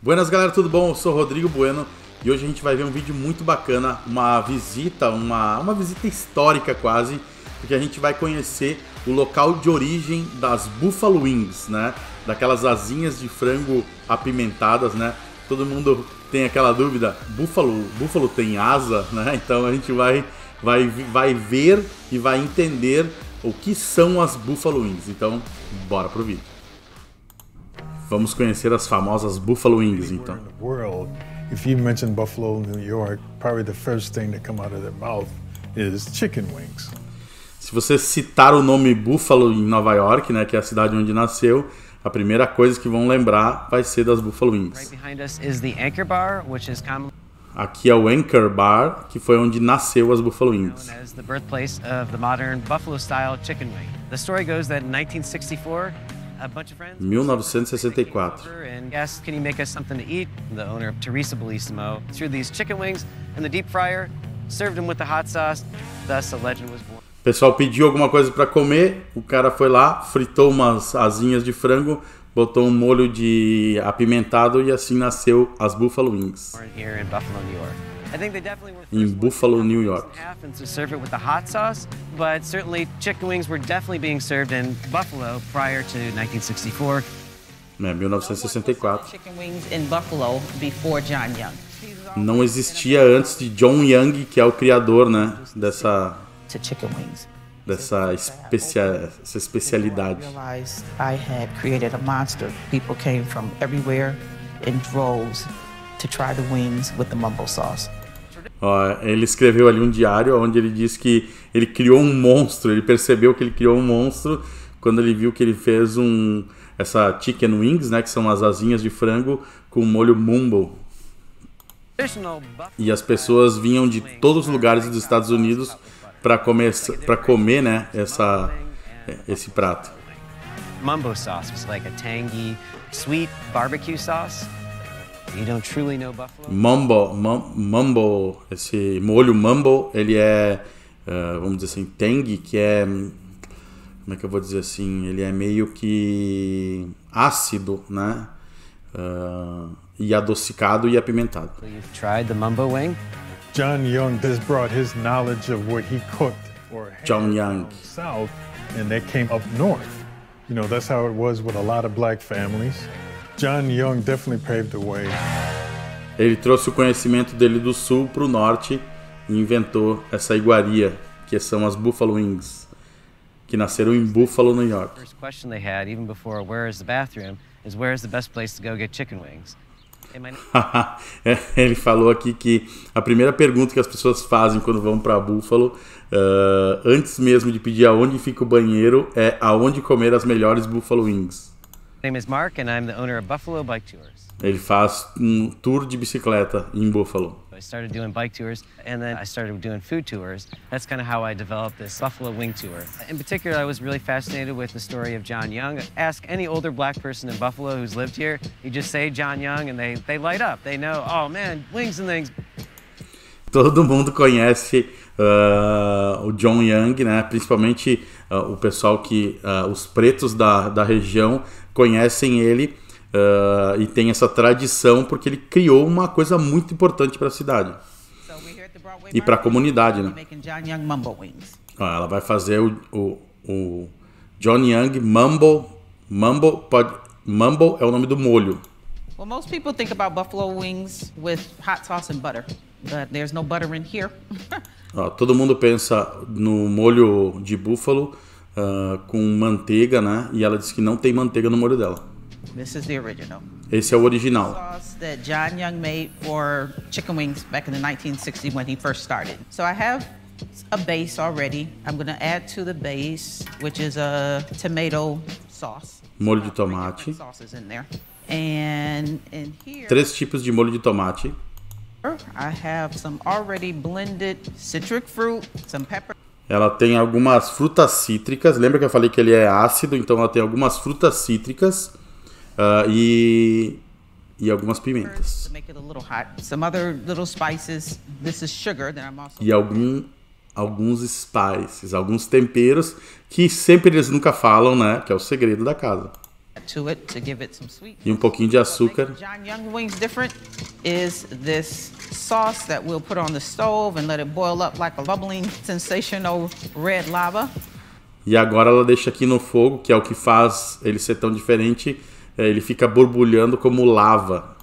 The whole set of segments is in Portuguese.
Buenas galera, tudo bom? Eu sou o Rodrigo Bueno e hoje a gente vai ver um vídeo muito bacana, uma visita, uma visita histórica quase, porque a gente vai conhecer o local de origem das Buffalo Wings, né? Daquelas asinhas de frango apimentadas, né? Todo mundo tem aquela dúvida, búfalo tem asa, né? Então a gente vai ver e vai entender o que são as Buffalo Wings. Então, bora pro vídeo. Vamos conhecer as famosas Buffalo Wings, então. If you mention Buffalo, New York, probably the first thing that come out of their mouth is chicken wings. Se você citar o nome Buffalo em Nova York, né, que é a cidade onde nasceu, a primeira coisa que vão lembrar vai ser das Buffalo Wings. Aqui é o Anchor Bar, que foi onde nasceu as Buffalo Wings. The birthplace of the modern Buffalo-style chicken wing. The story goes that in 1964, a bunch of friends 1964. and asked, "Can you make us something to eat?" The owner, Teresa Bellissimo, threw these chicken wings in the deep fryer, served them with the hot sauce. Thus, a legend was born. O pessoal pediu alguma coisa para comer, o cara foi lá, fritou umas asinhas de frango, botou um molho de apimentado e assim nasceu as Buffalo Wings. Here in Buffalo, New York. I think they definitely were Em Buffalo, New York. and to serve it with the hot sauce, but certainly chicken wings were definitely being served in Buffalo prior to 1964. 1964. Chicken wings in Buffalo before John Young. Não existia antes de John Young, que é o criador, né, dessa To chicken wings. essa especialidade. I realized I had created a monster. People came from everywhere in droves to try the wings with the mumbo sauce. Ele escreveu ali um diário onde ele diz que ele criou um monstro, ele percebeu que ele criou um monstro quando ele viu que ele fez essa chicken wings, né, que são as asinhas de frango com molho mumbo. E as pessoas vinham de todos os lugares dos Estados Unidos para comer, né, esse prato. Mumbo sauce was like a tangy, sweet barbecue sauce. You don't truly know Buffalo. Mumbo, esse molho mumbo, ele é, vamos dizer assim, tangy, que é, como é que eu vou dizer assim, ele é meio que ácido, né, e adocicado e apimentado. You've tried the mumbo wing? John Young just brought his knowledge of what he cooked or had John Young. down south, and they came up north. You know, that's how it was with a lot of black families. John Young definitely paved the way. Ele trouxe o conhecimento dele do sul para o norte e inventou essa iguaria, que são as Buffalo Wings, que nasceram em Buffalo, New York. The first question they had, even before where is the bathroom, is where is the best place to go get chicken wings? Ele falou aqui que a primeira pergunta que as pessoas fazem quando vão para Buffalo, antes mesmo de pedir aonde fica o banheiro, é aonde comer as melhores Buffalo Wings. My name is Mark and I'm the owner of Buffalo Bike Tours. Ele faz um tour de bicicleta em Buffalo. I started doing bike tours and then I started doing food tours. That's kind of how I developed this Buffalo Wing Tour. In particular, I was really fascinated with the story of John Young. Ask any older black person in Buffalo who's lived here, you just say John Young and they light up. They know, oh man, wings and things. Todo mundo conhece o John Young, né? Principalmente o pessoal que, os pretos da região conhecem ele e tem essa tradição porque ele criou uma coisa muito importante para a cidade e para a comunidade, né? Ela vai fazer o John Young Mumbo é o nome do molho. Well, most people think about buffalo wings with hot sauce and butter, but there's no butter in here. Todo mundo pensa no molho de búfalo com manteiga, né? E ela disse que não tem manteiga no molho dela. This is the original. Esse é o original. Sauce that John Young made for chicken wings back in the 1960s when he first started. So I have a base already. I'm going to add to the base, which is a tomato sauce. Molho de tomate. Sauces in there. And in here, 3 tipos de molho de tomate. I have some already blended citric fruit, some pepper. Ela tem algumas frutas cítricas. Lembra que eu falei que ele é ácido? Então ela tem algumas frutas cítricas e algumas pimentas. E alguns spices, alguns temperos que sempre eles nunca falam, né? Que é o segredo da casa. to it to give it some sweet. E um pouquinho de açúcar. John Young wings different is this sauce that we'll put on the stove and let it boil up like a bubbling, sensational red lava. E agora ela deixa aqui no fogo, que é o que faz ele ser tão diferente. Ele fica borbulhando como lava.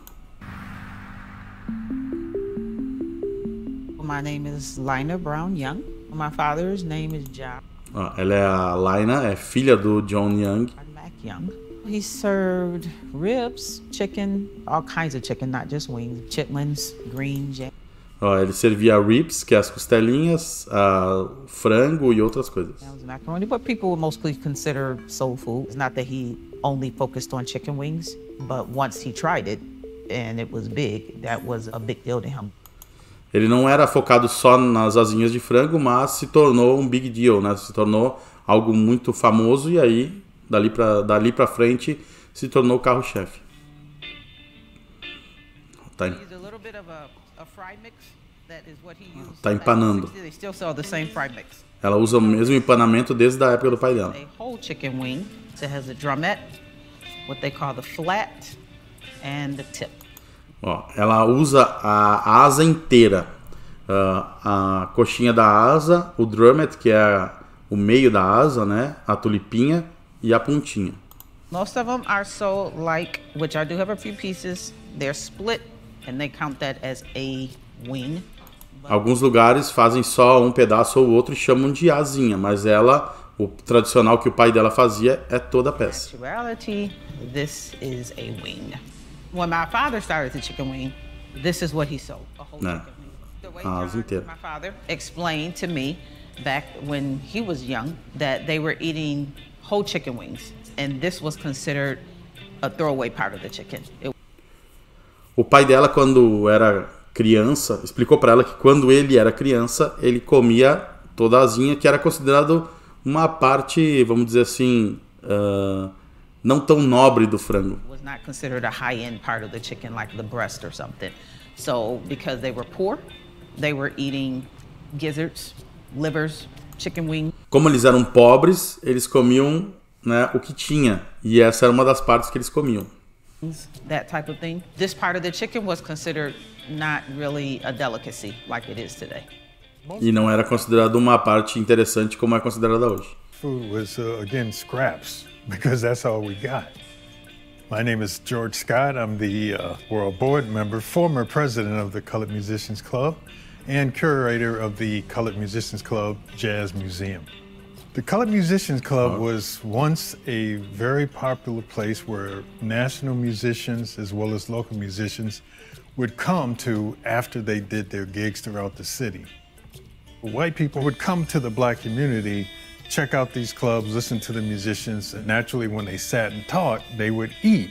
My name is Lina Brown Young. My father's name is John. Ela é a Lina, é filha do John Young. Mac Young. He served ribs, chicken, all kinds of chicken, not just wings, chitlins, green jam. Ele servia ribs, que é as costelinhas, frango e outras coisas. Macaroni, but people would mostly consider soul food. It's not that he only focused on chicken wings, but once he tried it and it was big, that was a big deal to him. Ele não era focado só nas asinhas de frango, mas se tornou um big deal, né? Se tornou algo muito famoso e aí, dali pra frente, se tornou o carro-chefe. Tá empanando. Ela usa o mesmo empanamento desde a época do pai dela. Whole chicken wing. It has a drumette, what they call the flat, and the tip. Ela usa a asa inteira, a coxinha da asa, o drummet, que é o meio da asa, né? A tulipinha e a pontinha. Most of them are so like, which I do have a few pieces, they're split and they count that as a wing. Alguns lugares fazem só um pedaço ou outro e chamam de asinha, mas ela, o tradicional que o pai dela fazia, é toda a peça. In actuality, this is a wing. When my father started the chicken wing, this is what he sold, a whole chicken wing. The way my father explained to me back when he was young that they were eating whole chicken wings, and this was considered a throwaway part of the chicken. O pai dela, quando era criança, explicou para ela que quando ele era criança, ele comia toda a asinha, que era considerado uma parte, vamos dizer assim, não tão nobre do frango. Was not considered a high-end part of the chicken like the breast or something. So because they were poor, they were eating gizzards, livers, chicken wings. Como eles eram pobres, eles comiam, né, o que tinha, e essa era uma das partes que eles comiam. That type of thing. This part of the chicken was considered not really a delicacy like it is today. E não era considerado uma parte interessante como é considerada hoje. Food was again scraps because that's all we got. My name is George Scott. I'm the world board member, former president of the Colored Musicians Club, and curator of the Colored Musicians Club Jazz Museum. The Colored Musicians Club was once a very popular place where national musicians as well as local musicians would come to after they did their gigs throughout the city. White people would come to the black community, check out these clubs, listen to the musicians, and naturally when they sat and talked, they would eat.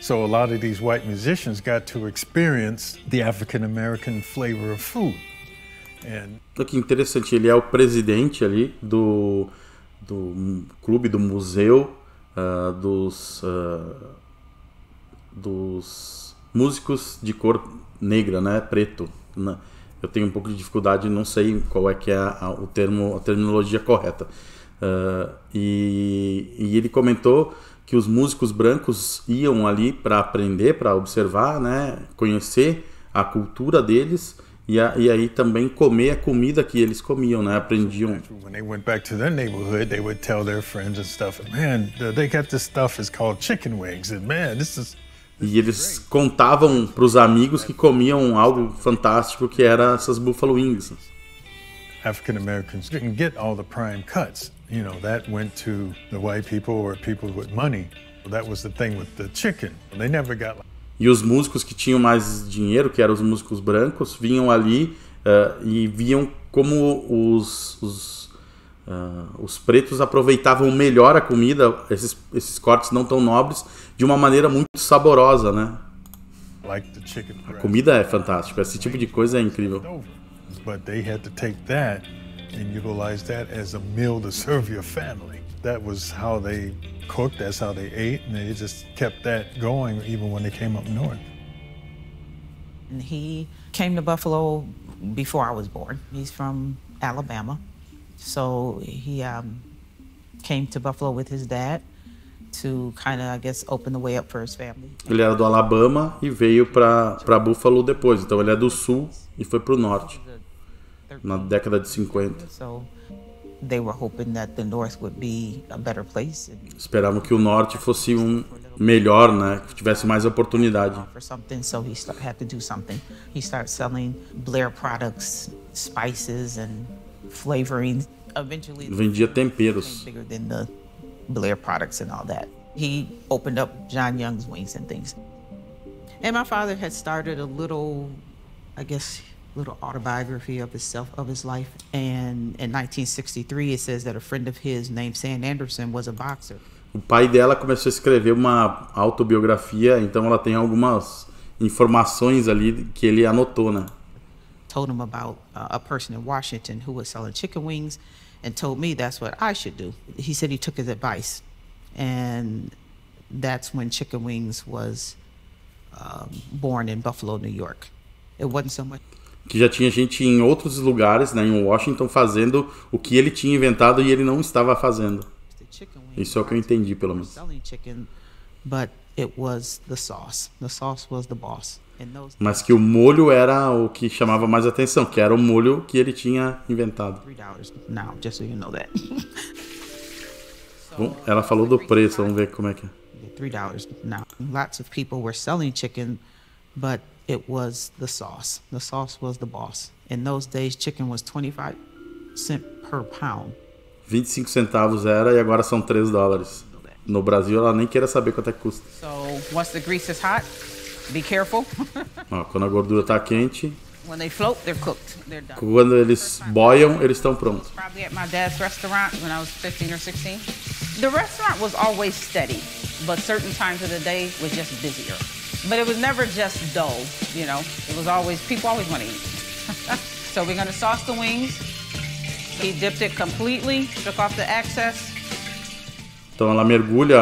So a lot of these white musicians got to experience the African-American flavor of food. Olha que interessante, ele é o presidente ali do clube, do museu, dos músicos de cor negra, né, preto. Né? Eu tenho um pouco de dificuldade, não sei qual é que é a terminologia correta. E ele comentou que os músicos brancos iam ali para aprender, para observar, né, conhecer a cultura deles. E aí também comer a comida que eles comiam, né? Aprendiam. When they went back to their neighborhood, they would tell their friends and stuff, man, they got this stuff is called chicken wings, and man, this is. E eles contavam para os amigos que comiam algo fantástico que era essas buffalo wings. African Americans didn't get all the prime cuts, you know, that went to the white people or people with money. That was the thing with the chicken. They never got. E os músicos que tinham mais dinheiro, que eram os músicos brancos, vinham ali e viam como os pretos aproveitavam melhor a comida, esses cortes não tão nobres, de uma maneira muito saborosa, né? A comida é fantástica, esse tipo de coisa é incrível. But they had to take that and utilize that as a meal to serve your family. That was how they cooked, that's how they ate, and they just kept that going even when they came up north. And he came to Buffalo before I was born. He's from Alabama. So he came to Buffalo with his dad, to kind of, I guess, open the way up for his family. Ele era do Alabama e veio para Buffalo depois. Então ele é do sul e foi pro norte na década de 50. So they were hoping that the North would be a better place. Esperavam que o norte fosse melhor, né? Que tivesse mais oportunidade. For something, so he had to do something. He started selling Blair products, spices and flavoring. Eventually, vendia temperos. Bigger than the Blair products and all that. He opened up John Young's Wings and things. And my father had started a little, I guess, little autobiography of himself, of his life. And in 1963, it says that a friend of his named Sam Anderson was a boxer. O pai dela começou a escrever uma autobiografia, então ela tem algumas informações ali que ele anotou, né? Told him about a person in Washington who was selling chicken wings and told me that's what I should do. He said he took his advice, and that's when chicken wings was born in Buffalo, New York. It wasn't so much. Que já tinha gente em outros lugares, né, em Washington, fazendo o que ele tinha inventado e ele não estava fazendo. Isso é o que eu entendi, pelo menos. But it was the sauce. The sauce was the boss. Mas que o molho era o que chamava mais atenção, que era o molho que ele tinha inventado. Now, just so you know that. Bom, ela falou do preço, vamos ver como é que é. $3 now. Lots of people were selling chicken, but it was the sauce. The sauce was the boss. In those days, chicken was 25 cents per pound. 25 centavos era e agora são $3. No Brasil, ela nem queira saber quanto é que custa. So, once the grease is hot, be careful. Ó, quando a gordura está quente, when they float, they're cooked. They're done. Quando eles boiam, eles estão prontos. Probably at my dad's restaurant when I was 15 or 16. The restaurant was always steady, but certain times of the day was just busier. But it was never just dull, you know. It was always, people always want to eat. So we're going to sauce the wings. He dipped it completely, took off the excess. Então ela mergulha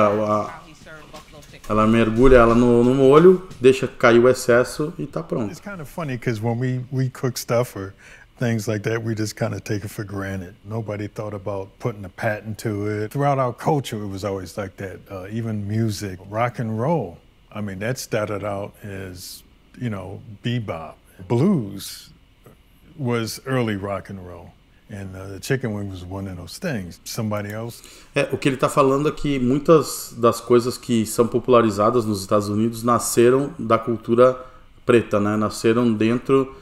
ela no molho, deixa cair o excesso e tá pronto. It's kind of funny because when we cook stuff or things like that, we just kind of take it for granted. Nobody thought about putting a patent to it. Throughout our culture, it was always like that. Even music, rock and roll. I mean, that started out as, you know, bebop. Blues was early rock and roll. And the chicken wing was one of those things. Somebody else? O que ele está falando é que muitas das coisas que são popularizadas nos Estados Unidos nasceram da cultura preta, né? Nasceram dentro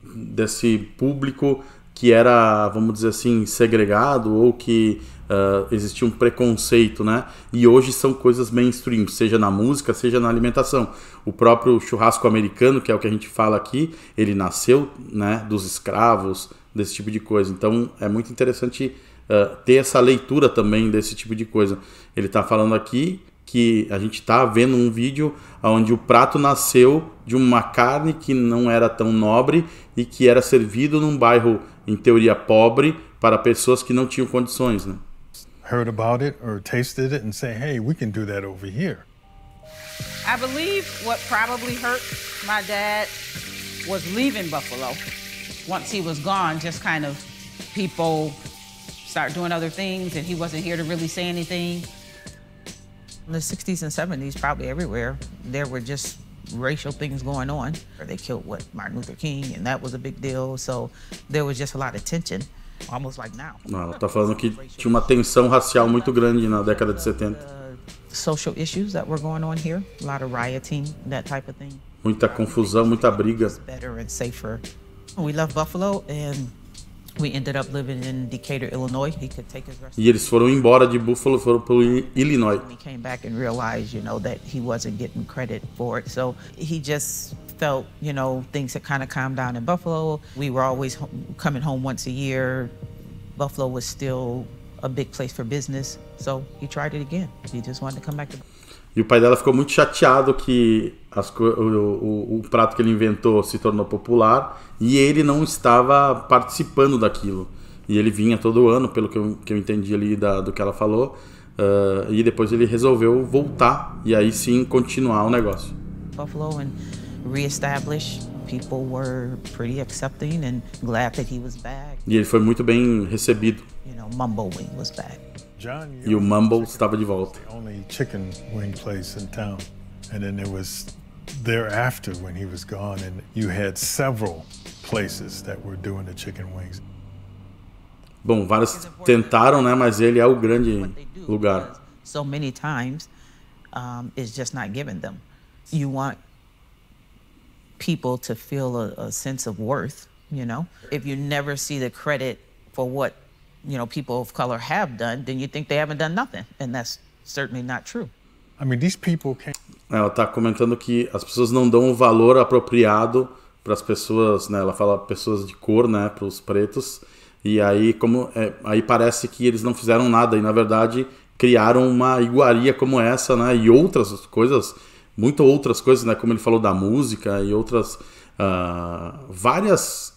desse público que era, vamos dizer assim, segregado ou que existia um preconceito, né? E hoje são coisas mainstream, seja na música, seja na alimentação. O próprio churrasco americano, que é o que a gente fala aqui, ele nasceu, né, dos escravos, desse tipo de coisa. Então é muito interessante ter essa leitura também desse tipo de coisa. Ele está falando aqui que a gente está vendo um vídeo onde o prato nasceu de uma carne que não era tão nobre e que era servido num bairro, em teoria, pobre, para pessoas que não tinham condições, né? Heard about it or tasted it and say, hey, we can do that over here. I believe what probably hurt my dad was leaving Buffalo. Once he was gone, just kind of people start doing other things and he wasn't here to really say anything. In the 60s and 70s, probably everywhere, there were just racial things going on. They killed Martin Luther King, and that was a big deal. So there was just a lot of tension, almost like now. Ela tá falando que tinha uma tensão racial muito grande na década de 70. Social issues that were going on here, a lot of rioting, that type of thing. Muita confusão, muita briga. Better and safer. We left Buffalo and we ended up living in Decatur, Illinois. He could take his restaurant. E eles foram embora de Buffalo, foram pelo Illinois. He came back and realized, you know, that he wasn't getting credit for it. So he just felt, you know, things had kind of calmed down in Buffalo. We were always coming home once a year. Buffalo was still a big place for business. So he tried it again. He just wanted to come back to Buffalo. E o pai dela ficou muito chateado que o prato que ele inventou se tornou popular e ele não estava participando daquilo. E ele vinha todo ano, pelo que eu entendi ali do que ela falou, e depois ele resolveu voltar e aí sim continuar o negócio. Buffalo and reestablish. People were pretty accepting and glad that he was back. E ele foi muito bem recebido. You know, Mumbo Wing was back. E o Mumble estava de volta. The only chicken wing place in town. And then there was thereafter when he was gone, and you had several places that were doing the chicken wings. Bom, vários tentaram, né? Mas ele é o grande lugar. So many times, it's just not given them. You want people to feel a sense of worth, you know? If you never see the credit for what, you know, people of color have done, then you think they haven't done nothing, and that's certainly not true. I mean, these people came... Ela está comentando que as pessoas não dão o valor apropriado para as pessoas, né? Ela fala pessoas de cor, né? Para os pretos. E aí, aí parece que eles não fizeram nada e, na verdade, criaram uma iguaria como essa, né? E outras coisas, muito outras coisas, né? Como ele falou da música e outras, várias,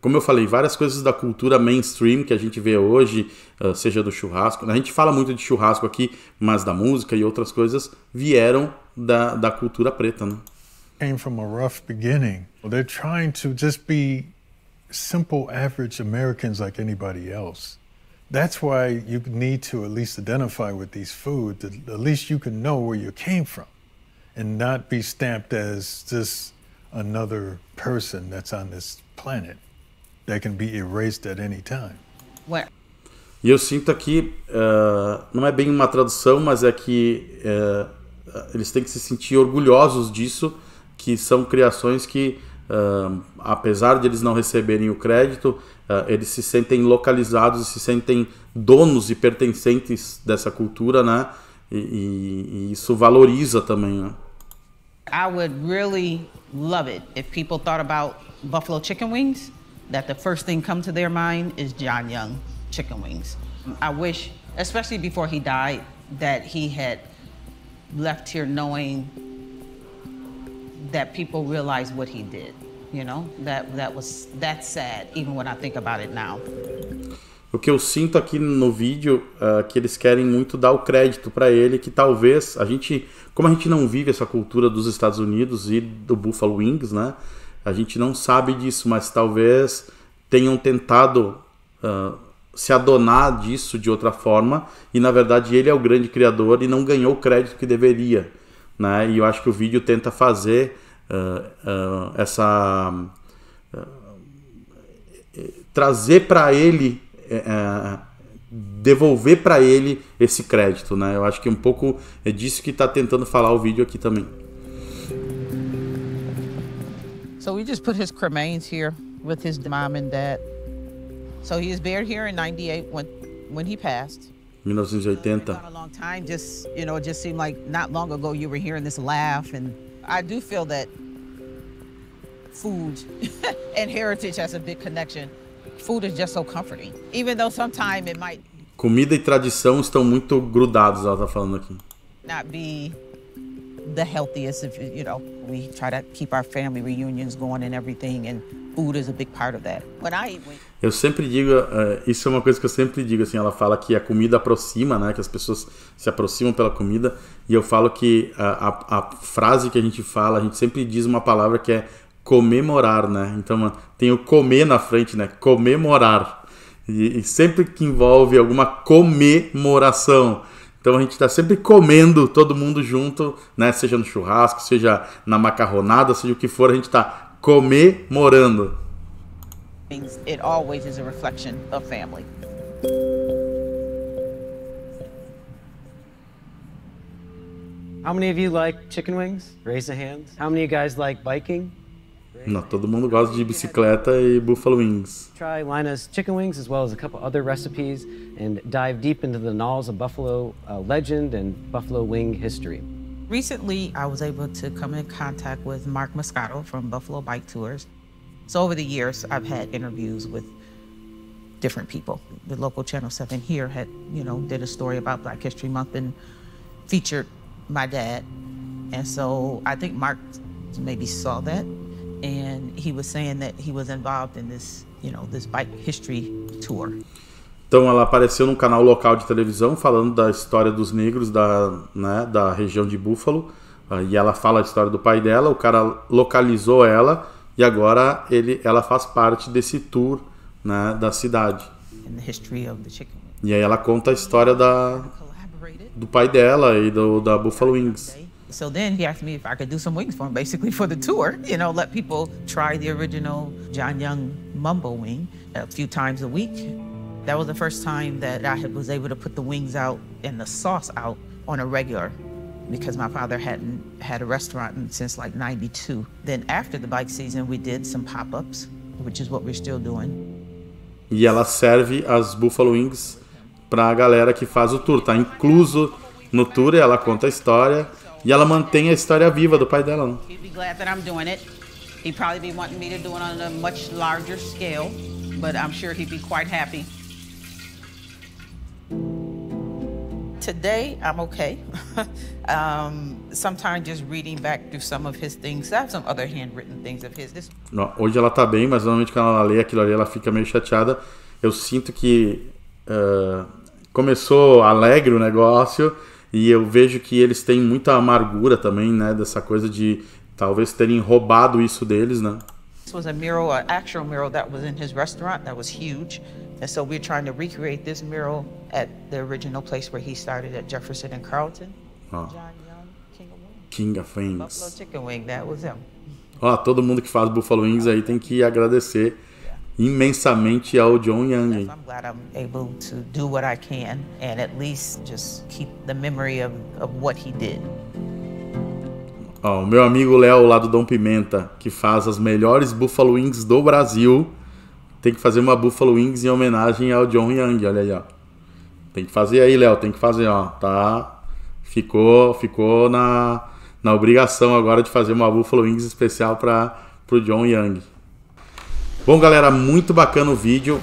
como eu falei, várias coisas da cultura mainstream que a gente vê hoje, seja do churrasco. A gente fala muito de churrasco aqui, mas da música e outras coisas vieram da cultura preta, né? Came from a rough beginning. They're trying to just be simple, average Americans like anybody else. That's why you need to at least identify with these foods. At least you can know where you came from and not be stamped as just another person that's on this planet that can be erased at any time. Where? E eu sinto aqui, não é bem uma tradução, mas é que eles têm que se sentir orgulhosos disso, que são criações que, apesar de eles não receberem o crédito, eles se sentem localizados e se sentem donos e pertencentes dessa cultura, né? E isso valoriza também, né? I would really love it if people thought about buffalo chicken wings, that the first thing come to their mind is John Young chicken wings. I wish, especially before he died, that he had left here knowing that people realized what he did. You know, that's sad, even when I think about it now. O que eu sinto aqui no vídeo é que eles querem muito dar o crédito para ele, que talvez como a gente não vive essa cultura dos Estados Unidos e do Buffalo Wings, né? A gente não sabe disso, mas talvez tenham tentado se adonar disso de outra forma, e na verdade ele é o grande criador e não ganhou o crédito que deveria, né? E eu acho que o vídeo tenta fazer trazer para ele, devolver para ele esse crédito, né? Eu acho que um pouco é disso que está tentando falar o vídeo aqui também. So we just put his cremains here with his mom and dad. So he was buried here in 98 when he passed. 1980. A long time, just, you know, it just seemed like not long ago you were hearing this laugh, and I do feel that food and heritage has a big connection. Food is just so comforting, even though sometimes it might. Comida e tradição estão muito grudados, ela tá falando aqui. Not be the healthiest, if, you know, we try to keep our family reunions going and everything, and food is a big part of that. When I eat, eu sempre digo, isso é uma coisa que eu sempre digo, assim, ela fala que a comida aproxima, né, que as pessoas se aproximam pela comida, e eu falo que a frase que a gente fala, a gente sempre diz uma palavra que é comemorar, né? Então tem o comer na frente, né? Comemorar. E sempre que envolve alguma comemoração, então a gente está sempre comendo todo mundo junto, né? Seja no churrasco, seja na macarronada, seja o que for, a gente está comemorando. It always is a reflection of family. How many of you like chicken wings? Raise a hand. How many of you guys like biking? Não, todo mundo gosta de bicicleta e Buffalo Wings. Try Lina's chicken wings as well as a couple other recipes and dive deep into the knowledge of Buffalo legend and Buffalo wing history. Recently, I was able to come in contact with Mark Moscato from Buffalo Bike Tours. So over the years, I've had interviews with different people. The local Channel 7 here had, you know, did a story about Black History Month and featured my dad. And so I think Mark maybe saw that. And he was saying that he was involved in this, you know, this bike history tour. Então ela apareceu num canal local de televisão falando da história dos negros da região de Buffalo. E ela fala a história do pai dela, o cara localizou ela e agora ela faz parte desse tour, né, da cidade. In the history of the chicken wing. E aí ela conta a história do pai dela e da Buffalo Wings. So then he asked me if I could do some wings for him, basically for the tour, you know, let people try the original John Young Mumbo wing a few times a week. That was the first time that I was able to put the wings out and the sauce out on a regular, because my father hadn't had a restaurant since like 92. Then after the bike season, we did some pop-ups, which is what we're still doing. E ela serve as Buffalo Wings pra galera que faz o tour, tá incluso no tour, e ela conta a história e ela mantém a história viva do pai dela, né? He'd be glad that I'm doing it. He'd probably be wanting me to do it on a much larger scale, but I'm sure he'd be quite happy. Today, I'm okay. Sometimes just reading back through some of his things. I have some other handwritten things of his. Hoje ela tá bem, mas normalmente quando ela lê aquilo ali, ela fica meio chateada. Eu sinto que começou alegre o negócio e eu vejo que eles têm muita amargura também, né? Dessa coisa de talvez terem roubado isso deles, né? This was a mural, an actual mural that was in his restaurant that was huge. And so we're trying to recreate this mural at the original place where he started at Jefferson and Carlton. Oh. John Young, King of Wings. King of Wings. Buffalo Chicken Wing, that was him. Ó, todo mundo que faz Buffalo Wings aí tem que agradecer imensamente ao John Young. Hein? I'm glad I'm able to do what I can and at least just keep the memory of what he did. Ó, o meu amigo Léo lá do Dom Pimenta, que faz as melhores Buffalo Wings do Brasil, tem que fazer uma Buffalo Wings em homenagem ao John Young, olha aí, ó. Tem que fazer aí, Léo, tem que fazer, ó, tá? Ficou na obrigação agora de fazer uma Buffalo Wings especial pro John Young. Bom, galera, muito bacana o vídeo,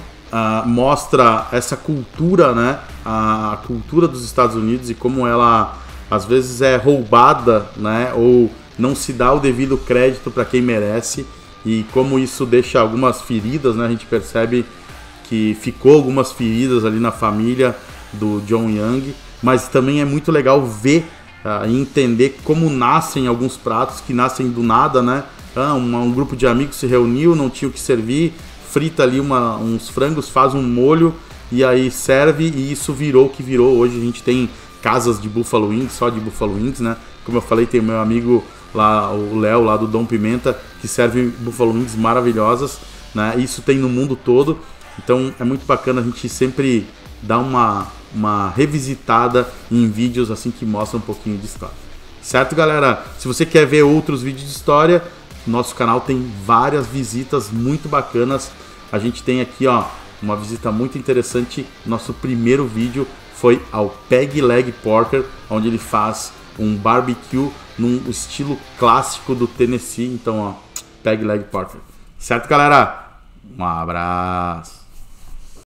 mostra essa cultura, né? A cultura dos Estados Unidos e como ela às vezes é roubada, né? Ou não se dá o devido crédito para quem merece. E como isso deixa algumas feridas, né? A gente percebe que ficou algumas feridas ali na família do John Young, mas também é muito legal ver e entender como nascem alguns pratos que nascem do nada, né? Um grupo de amigos se reuniu, não tinha o que servir, frita ali uns frangos, faz um molho e aí serve, e isso virou o que virou. Hoje a gente tem casas de Buffalo Wings, só de Buffalo Wings, né? Como eu falei, tem o meu amigo lá, o Léo, lá do Dom Pimenta, que serve Buffalo Wings maravilhosas, né? Isso tem no mundo todo, então é muito bacana a gente sempre dar uma revisitada em vídeos assim que mostram um pouquinho de história. Certo, galera? Se você quer ver outros vídeos de história, nosso canal tem várias visitas muito bacanas. A gente tem aqui, ó, uma visita muito interessante. Nosso primeiro vídeo foi ao Peg Leg Porker, onde ele faz um barbecue num estilo clássico do Tennessee. Então, ó, Peg Leg Porker. Certo, galera? Um abraço.